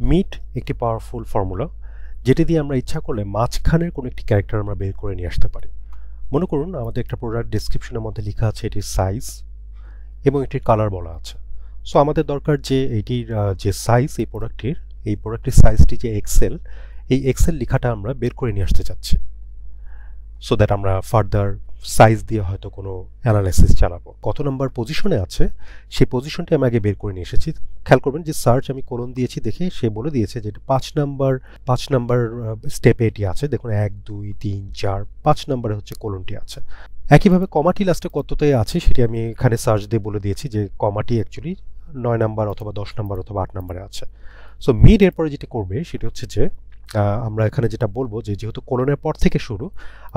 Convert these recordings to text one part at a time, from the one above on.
Meet একটি powerful formula যেটি দিয়ে আমরা ইচ্ছা করলে মাঝখানের কোনো একটি ক্যারেক্টার আমরা বের করে নিয়ে আসতে পারি। মনে করুন আমাদের একটা প্রোডাক্ট ডেসক্রিপশনের মধ্যে লেখা আছে এটির সাইজ এবং এটির কালার বলা আছে। সো আমাদের দরকার যে এটির যে সাইজ এই প্রোডাক্টের সাইজটি যে এক্সেল, এই এক্সেল লেখাটা আমরা বের করে নিয়ে আসতে চাচ্ছি, সো দ্যাট আমরা ফার্দার সাইজ দিয়ে হয়তো কোনো অ্যানালাইসিস চালাবো। কত নাম্বার পজিশনে আছে সেই পজিশনটি আমি আগে বের করে নিয়ে এসেছি। খেয়াল করবেন যে সার্চ আমি কোলন দিয়েছি দেখে সে বলে দিয়েছে যে 5 নাম্বার স্টেপে এটি আছে। দেখুন 1 2 3 4 5 নাম্বারে হচ্ছে কোলনটি আছে। একইভাবে কমাটি লাস্টে কততে আছে সেটি আমি এখানে সার্চ দিয়ে বলে দিয়েছি যে কমাটি অ্যাকচুয়ালি 9 নাম্বার অথবা 10 নাম্বার অথবা 8 নাম্বারে আছে। সো মিড এরপরে যেটি করবে সেটি হচ্ছে যে আমরা এখানে যেটা বলবো যে যেহেতু কোলনের পর থেকে শুরু,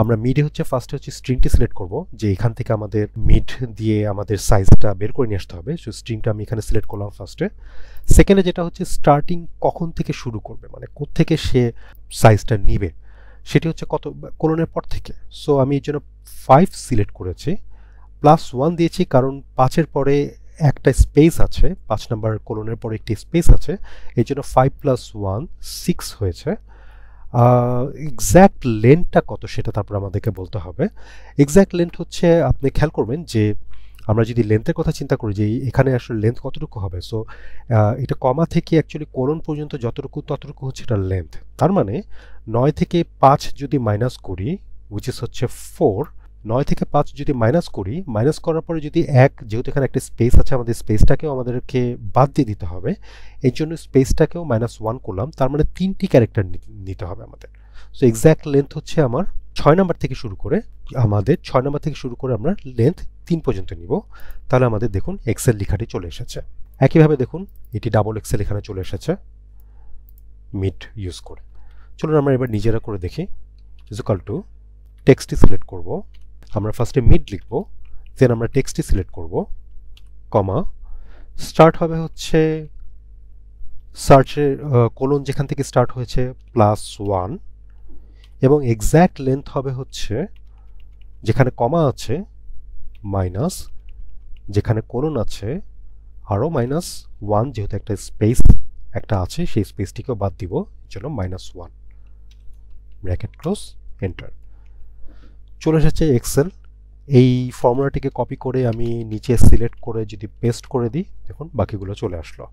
আমরা মিডে হচ্ছে ফার্স্টে হচ্ছে স্ট্রিংটি সিলেক্ট করব যে এখান থেকে আমাদের মিড দিয়ে আমাদের সাইজটা বের করে নিয়ে আসতে হবে। সো স্ট্রিংটা আমি এখানে সিলেক্ট করলাম ফার্স্টে। সেকেন্ডে যেটা হচ্ছে স্টার্টিং কখন থেকে শুরু করবে, মানে কোত্থেকে সে সাইজটা নিবে, সেটি হচ্ছে কত কোলনের পর থেকে। সো আমি এর জন্য 5 সিলেক্ট করেছি, +1 দিয়েছি কারণ 5-এর পরে একটা স্পেস আছে, 5 নাম্বার কোলনের পরে একটি স্পেস আছে, এই জন্য 5 + 1 6 হয়েছে। এক্স্যাক্ট লেন্থটা কত সেটা তারপর আমাদেরকে বলতে হবে। এক্স্যাক্ট লেন্থ হচ্ছে আপনি খেয়াল করবেন যে আমরা যদি লেন্থের কথা চিন্তা করি যে এখানে আসলে লেন্থ কতটুকু হবে। সো এটা কমা থেকে অ্যাকচুয়ালি কোলন পর্যন্ত ততটুকু হচ্ছে এটা লেন্থ। তার মানে 9 থেকে 5 যদি মাইনাস করি, উইচ ইস হচ্ছে 4, 9 থেকে 5 যদি মাইনাস করি, মাইনাস করার পরে যদি যেহেতু এখানে একটা স্পেস আছে, আমাদের স্পেসটাকেও আমাদেরকে বাদ দিয়ে দিতে হবে। এই জন্য স্পেসটাকেও -1 করলাম। তার মানে 3টি ক্যারেক্টার নিতে হবে আমাদের। সো এক্স্যাক্ট লেন্থ হচ্ছে আমার 6 নাম্বার থেকে শুরু করে আমরা লেন্থ 3 পর্যন্ত নিব। তাহলে আমাদের দেখুন এক্সেল লেখাটি চলে এসেছে। একইভাবে দেখুন এটি ডাবল এক্সেল এখানে চলে এসেছে মিড ইউজ করে। চলুন আমরা এবার নিজেরা করে দেখি। ইকুয়াল টু টেক্সটটি সিলেক্ট করব, আমরা ফার্স্টে মিড লিখব, দেন আমরা টেক্সটটি সিলেক্ট করব, কমা স্টার্ট হবে হচ্ছে সার্চের কোলন যেখান থেকে স্টার্ট হয়েছে +1 এবং এক্স্যাক্ট লেন্থ হবে হচ্ছে যেখানে কমা আছে মাইনাস, যেখানে কোলন আছে আরও -1, যেহেতু একটা স্পেস একটা আছে সেই স্পেসটিকেও বাদ দিব, জন্য -1 ব্র্যাকেট ক্লোজ, এন্টার। চলে এসেছে এক্সেল। এই ফর্মুলাটিকে কপি করে আমি নিচে সিলেক্ট করে যদি পেস্ট করে দিই, দেখুন বাকিগুলো চলে আসলো।